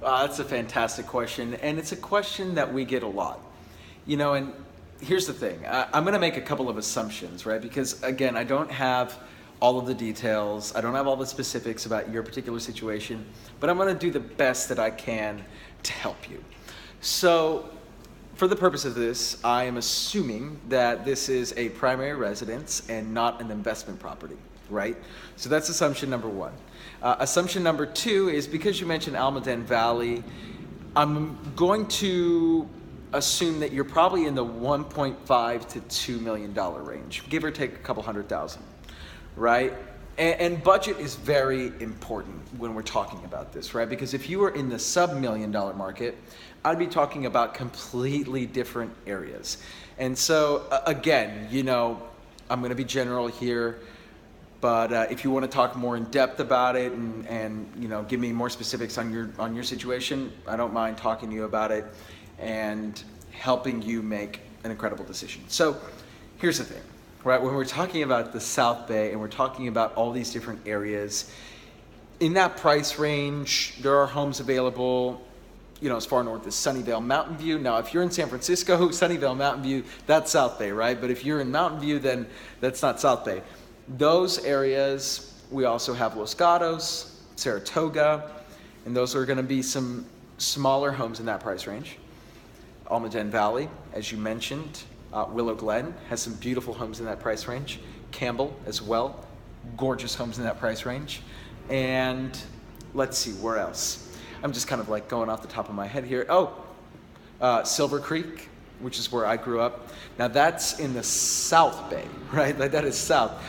That's a fantastic question, and it's a question that we get a lot. And here's the thing. I'm going to make a couple of assumptions, right? Because again, I don't have all of the details. I don't have all the specifics about your particular situation, but I'm going to do the best that I can to help you. So, for the purpose of this, I am assuming that this is a primary residence and not an investment property, right? So that's assumption number one. Assumption number two is because you mentioned Almaden Valley, I'm going to assume that you're probably in the $1.5 to $2 million range, give or take a couple $100,000, right? And budget is very important when we're talking about this, right? Because if you were in the sub-$1 million market, I'd be talking about completely different areas. And so again, I'm going to be general here, but if you want to talk more in depth about it and give me more specifics on your situation, I don't mind talking to you about it and helping you make an incredible decision. So here's the thing, right? When we're talking about the South Bay and we're talking about all these different areas, in that price range, there are homes available, as far north as Sunnyvale, Mountain View. Now, if you're in San Francisco, Sunnyvale, Mountain View, that's South Bay, right? But if you're in Mountain View, then that's not South Bay. Those areas, we also have Los Gatos, Saratoga, and those are going to be some smaller homes in that price range. Almaden Valley, as you mentioned, Willow Glen has some beautiful homes in that price range. Campbell as well, gorgeous homes in that price range. And let's see, where else? I'm just kind of like going off the top of my head here. Silver Creek, which is where I grew up. Now that's in the South Bay, right? Like that is south.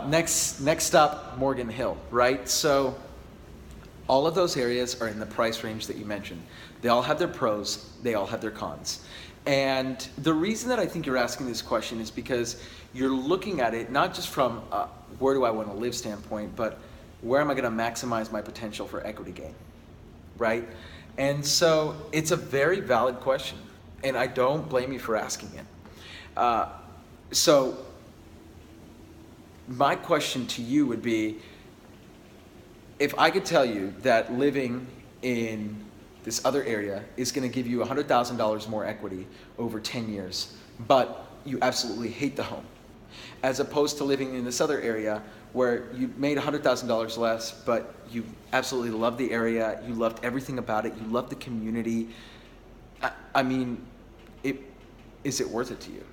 Next stop, Morgan Hill, right? So all of those areas are in the price range that you mentioned. They all have their pros, they all have their cons. And the reason that I think you're asking this question is because you're looking at it not just from where do I want to live standpoint, but where am I going to maximize my potential for equity gain, right? And so it's a very valid question, and I don't blame you for asking it. So my question to you would be, if I could tell you that living in this other area is going to give you $100,000 more equity over 10 years, but you absolutely hate the home, as opposed to living in this other area where you made $100,000 less, but you absolutely loved the area, you loved everything about it, you loved the community. I mean, is it worth it to you,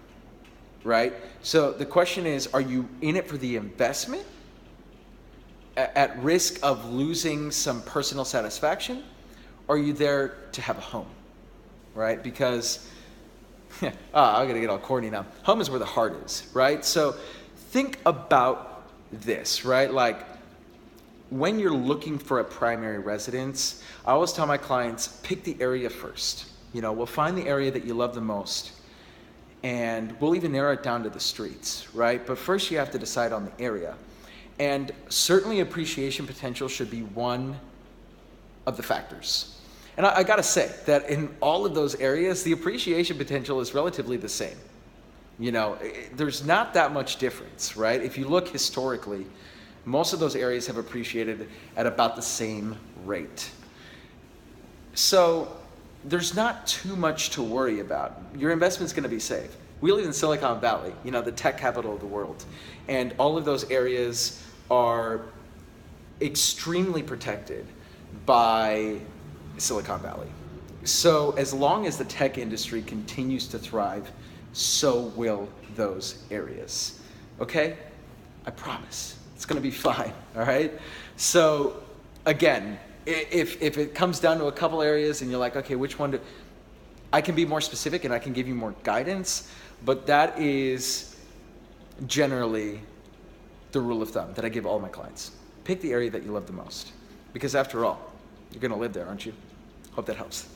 right? So the question is, are you in it for the investment, at risk of losing some personal satisfaction? Or are you there to have a home, right? Because, I'm gonna get all corny now. Home is where the heart is, right? So think about this, right? Like when you're looking for a primary residence, I always tell my clients, pick the area first. We'll find the area that you love the most, and we'll even narrow it down to the streets, right? But first you have to decide on the area. And certainly appreciation potential should be one of the factors. And I gotta say that in all of those areas, the appreciation potential is relatively the same. There's not that much difference, right? If you look historically, most of those areas have appreciated at about the same rate. So there's not too much to worry about. Your investment's gonna be safe. We live in Silicon Valley, the tech capital of the world. And all of those areas are extremely protected by Silicon Valley. So as long as the tech industry continues to thrive, so will those areas. Okay? I promise. It's going to be fine. All right? So again, if it comes down to a couple areas and you're like, okay, which one I can be more specific and I can give you more guidance, but that is generally the rule of thumb that I give all my clients. Pick the area that you love the most, because after all, you're going to live there, aren't you? Hope that helps.